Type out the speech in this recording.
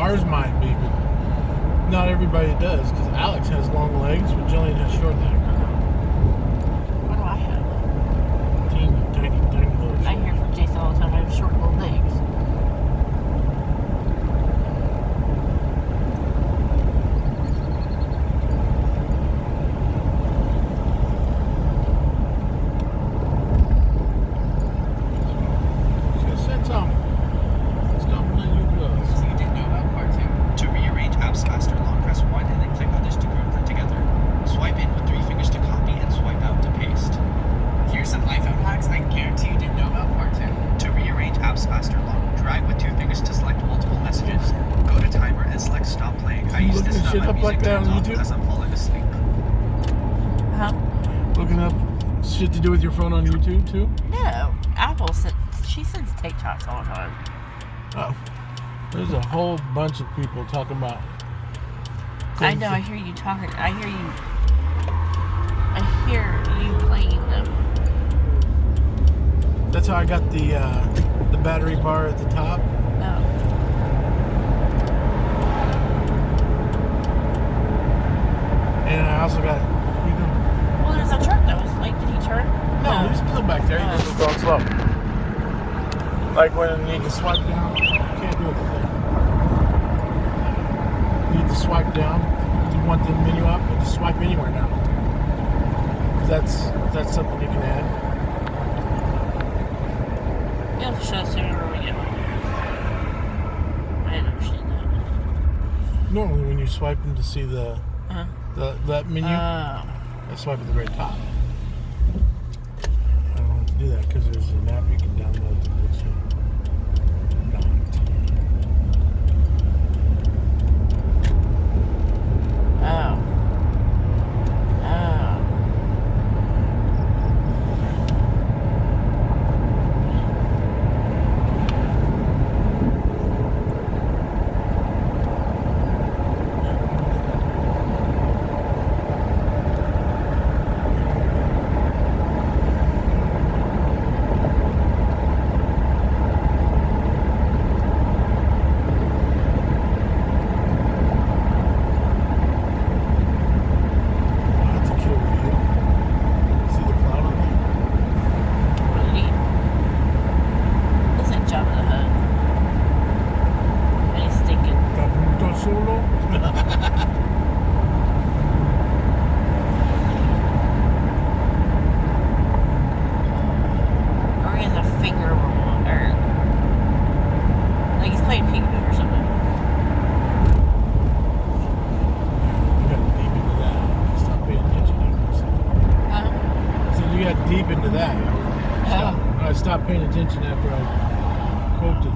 Ours might be, but not everybody does. Because Alex has long legs, but Jillian has short legs. What do I have? Teeny, tiny, tiny little short I hear from Jason all the time. I have short little legs. So send some. Stop letting you go. So you didn't know about part 2. To rearrange apps faster, long press 1 and then click others to group them together. Swipe in with 3 fingers to copy and swipe out to paste. Here's some iPhone hacks I guarantee you didn't know about part 2. To rearrange apps faster, drag with 2 fingers to select multiple messages. Go to timer and select stop playing. I You use looking this at shit my up music like that on turns off YouTube? as I'm falling asleep. Huh? Looking up shit to do with your phone on YouTube too? No. Apple sends, she sends TikToks all the time. Oh. There's a whole bunch of people talking about. I know, I hear you talking. I hear you playing them. That's how I got the battery bar at the top. Oh. And I also got. You know, Well, there's a truck that was like, did he turn? no, he's still back there. He just was going slow. Like when you need to swipe down, you can't do it from there. You need to swipe down. If you want the menu up, you just swipe anywhere now. That's something you can add. You have to show us sooner when we get home. I didn't understand that. Normally, when you swipe them to see Uh-huh. that menu, Oh. I swipe at the very top. I don't have to do that because there's an app you can download that lets you not. Oh. Oh. That's a cute view. See the cloud on there? Really neat. Looks like Jabba the Hutt. And he's stinking. Cabrito solo. Or he has a finger or like he's playing peekaboo or something. You got deep into that. Stop paying attention after a second. So you got deep into that. I stopped paying attention after I quoted